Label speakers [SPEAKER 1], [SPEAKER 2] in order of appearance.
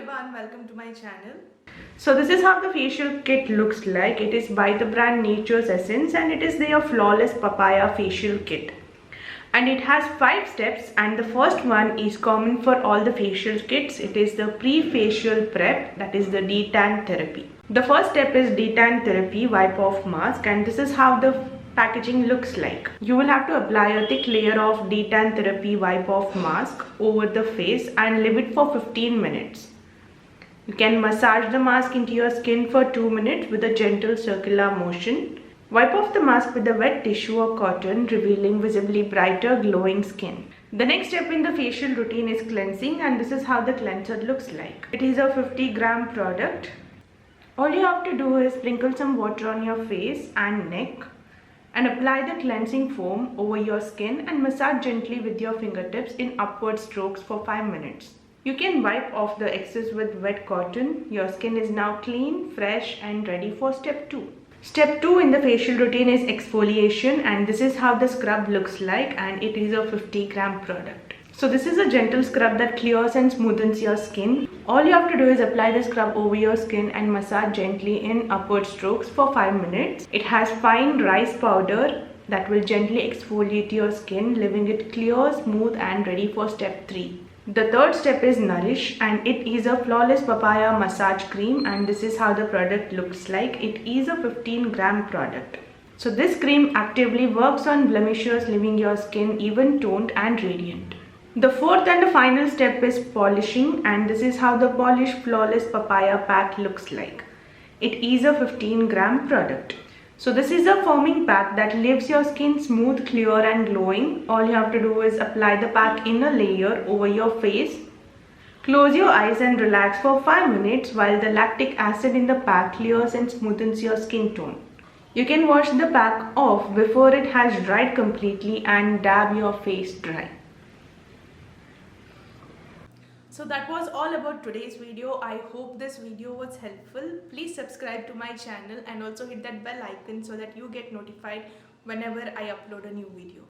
[SPEAKER 1] everyone, welcome to my channel.
[SPEAKER 2] So this is how the facial kit looks like. It is by the brand Nature's Essence and it is their flawless papaya facial kit. And it has 5 steps, and the first one is common for all the facial kits. It is the pre-facial prep, that is the detan therapy. The first step is detan therapy wipe off mask, and this is how the packaging looks like. You will have to apply a thick layer of detan therapy wipe off mask over the face and leave it for 15 minutes. You can massage the mask into your skin for 2 minutes with a gentle circular motion. Wipe off the mask with a wet tissue or cotton, revealing visibly brighter, glowing skin. The next step in the facial routine is cleansing, and this is how the cleanser looks like. It is a 50-gram product. All you have to do is sprinkle some water on your face and neck and apply the cleansing foam over your skin and massage gently with your fingertips in upward strokes for 5 minutes. You can wipe off the excess with wet cotton. Your skin is now clean, fresh and ready for step 2. Step 2 in the facial routine is exfoliation, and this is how the scrub looks like, and it is a 50-gram product. So this is a gentle scrub that clears and smoothens your skin. All you have to do is apply the scrub over your skin and massage gently in upward strokes for 5 minutes. It has fine rice powder that will gently exfoliate your skin, leaving it clear, smooth and ready for step 3. The third step is Nourish, and it is a flawless papaya massage cream, and this is how the product looks like. It is a 15-gram product. So this cream actively works on blemishes, leaving your skin even toned and radiant. The fourth and the final step is polishing, and this is how the polished flawless papaya pack looks like. It is a 15-gram product. So this is a foaming pack that leaves your skin smooth, clear and glowing. All you have to do is apply the pack in a layer over your face. Close your eyes and relax for 5 minutes while the lactic acid in the pack clears and smoothens your skin tone. You can wash the pack off before it has dried completely and dab your face dry.
[SPEAKER 1] So that was all about today's video. I hope this video was helpful. Please subscribe to my channel and also hit that bell icon so that you get notified whenever I upload a new video.